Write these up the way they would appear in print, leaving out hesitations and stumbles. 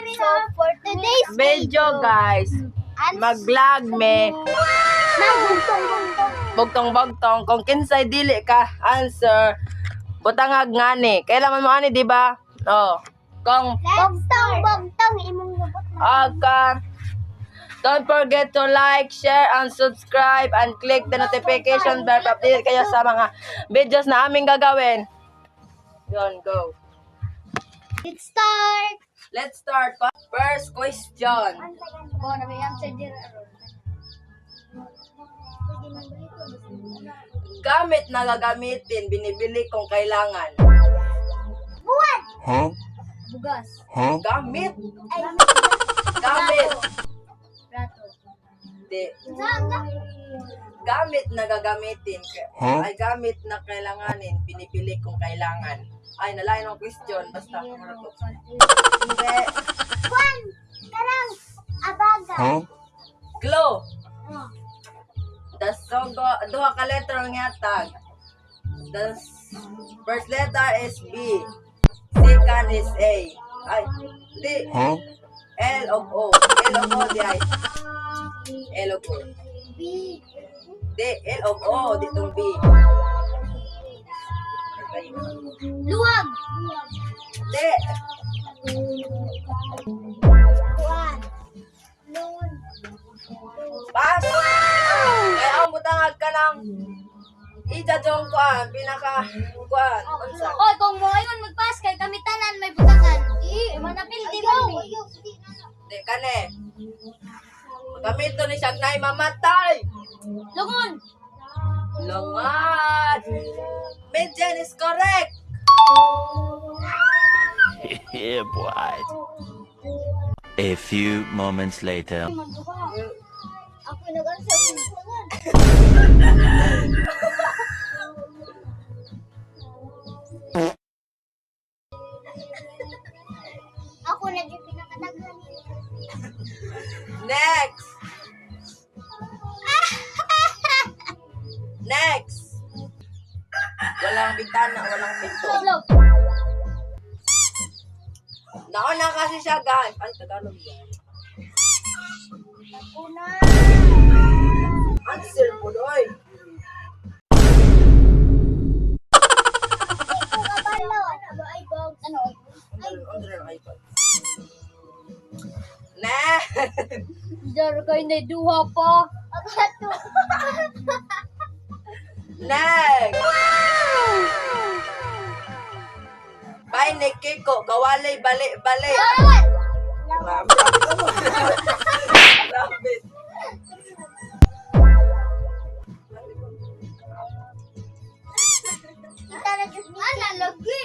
So, for today's Video guys, mag-vlog me. Bugtong-bugtong. Kung kinsay dili ka, answer. Butangag nga ni. Kailangan mo ani, di ba? Oh. Kung Bogtong, imong lubot na. don't forget to like, share, and subscribe, and click the notification bell para update kayo sa mga videos na aming gagawin. Yun, go. Let's start. First question. Ako na may answer din. Gamit na gagamitin, binibili kung kailangan. Buwan! Huh? Bugas. Huh? Gamit. Ay, Gamit. Plato. Di. Saan ka? Gamit na gagamitin. Huh? Ay, gamit na kailanganin, binibili kung kailangan. Ay, nalain ang question. Basta. Hindi. Buwan! Karang! Abaga. Huh? Clue. Oh. Duha ka letter nga tag. The first letter is B. Second is A. Ay, di. Huh? L of O. L of O, di ay. L of O. B. Di, L of O. Di itong B. Luwag. Di. Buwan. Loon. Pass. Kaya ang butangag ka ng ijajong kuan, pinaka kuan. Unsa? Oy, kung mo ayon magpas kay kami tanan may butangan. Manapil di mo. Di kane. Gamito ni siyang nay mamatay. Lungon. Langat. Medyan is correct. Yeah, boy. A few moments later. Ako nag-answer ng butangan. Ako na yung pinakadaghan. Next. Next. Walang bintana, walang pinto. Tulog. Nauna kasi siya, guys. Ay, Tagalog yan. Una. Answer po, doy. Ikaw kabalo. Ano ay bog? Ano? Under ang iPad. Next. Daro kayo na duha pa. Agato. Next. Bye, ni Kiko. Kawalay, bali. Rabbit. Rabbit. Kita na dyan. Ana, lagi.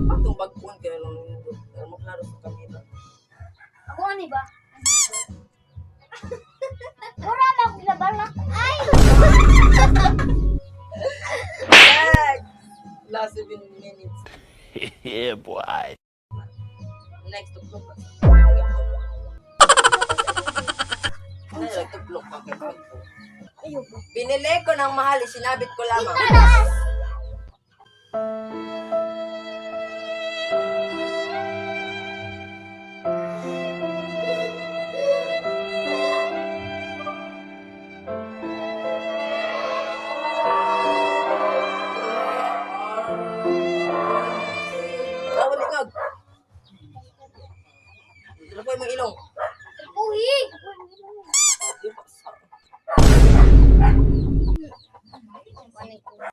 Atong bagpun kaya lang nindot. Maklaro sa kamera. Ako ani ba? Mura na ako labang na. Ay! Next. Last 7 minutes. Yeah, boy. Next, tuplok ka. Ano yung tuplok ka kay Bagpo? Ayoko. Binili ko ng mahal, sinabit ko lamang. Taras! Bawal ingag. Dito po yung ilong. Uhi!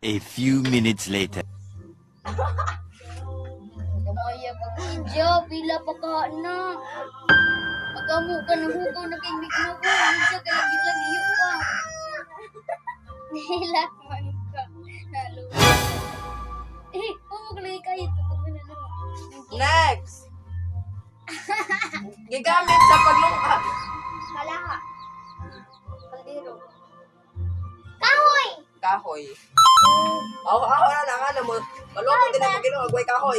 A few minutes later. Kamaya pag-idyo, pila pa ka na. Pag-amo ka ng hugaw na kay Mikno ko, siya ka lagi-lagi pa. Nilakman ka. Nalo. Lagi kayo. Next. Gigamit sa paglungkap. Kalaha. Kaldero. Kahoy! Kahoy. Ako na lang, ano mo. Malungkot din ang pagkilong, agway kahoy.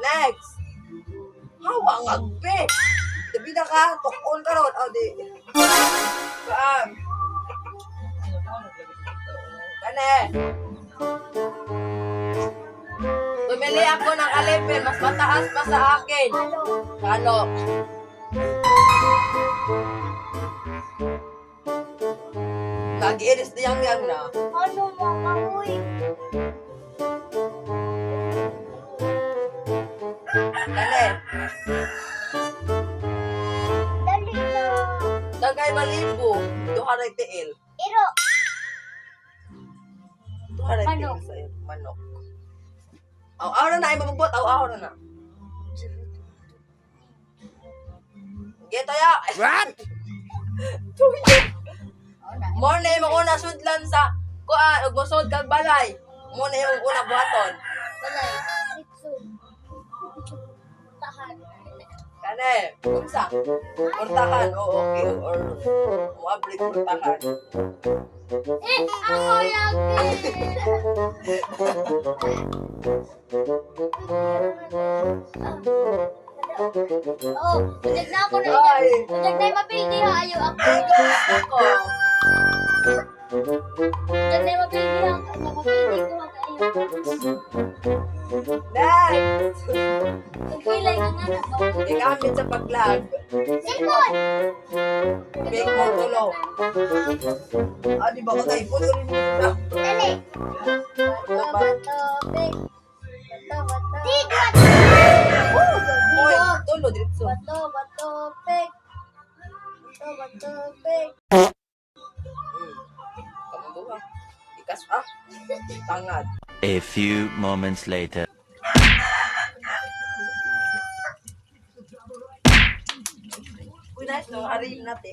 Next. Hawa nga, be. Dabi na ka, tukon Kaon karon, oh di. Kaam. Kane. Bumili ako ng alipin, mas mataas pa sa akin. Kano? Nag-iris na yang na. Ano mga uy? Kane. Dali na. Dagay malibo. Duharay tiil. Iro. Duharay tiil Manok. sa'yo. Manok. Aw na na, ay mabugbot. Aw na na. Geto ya. What? Mo na yung una sudlan sa kuan ug mosud kag balay. Mo na yung una buhaton. Balay. Ritso. Tahan. Kane, unsa? Portahan, okay. Or muablik portahan. Ako lagi. Oh, tujag na ako na Ay. tujag na yung mapildi ha, ayaw ako. Ako. Tujag na yung mapildi ha, mapildi ko ha, ayaw. Next! Nagpilay ka nga na ba? Igamit sa paglag. Sikon! Big mo tulo. Ah, di ba ko tayo? Puno rin mo na. Dali! Bato, bato, big. Bato, bato. Tigwat! Oy, tulo, diretso. Bato, bato, big. Bato, bato, big. Kamu buha. Ikas, tangad. A few moments later. Uy, nice no, harim natin.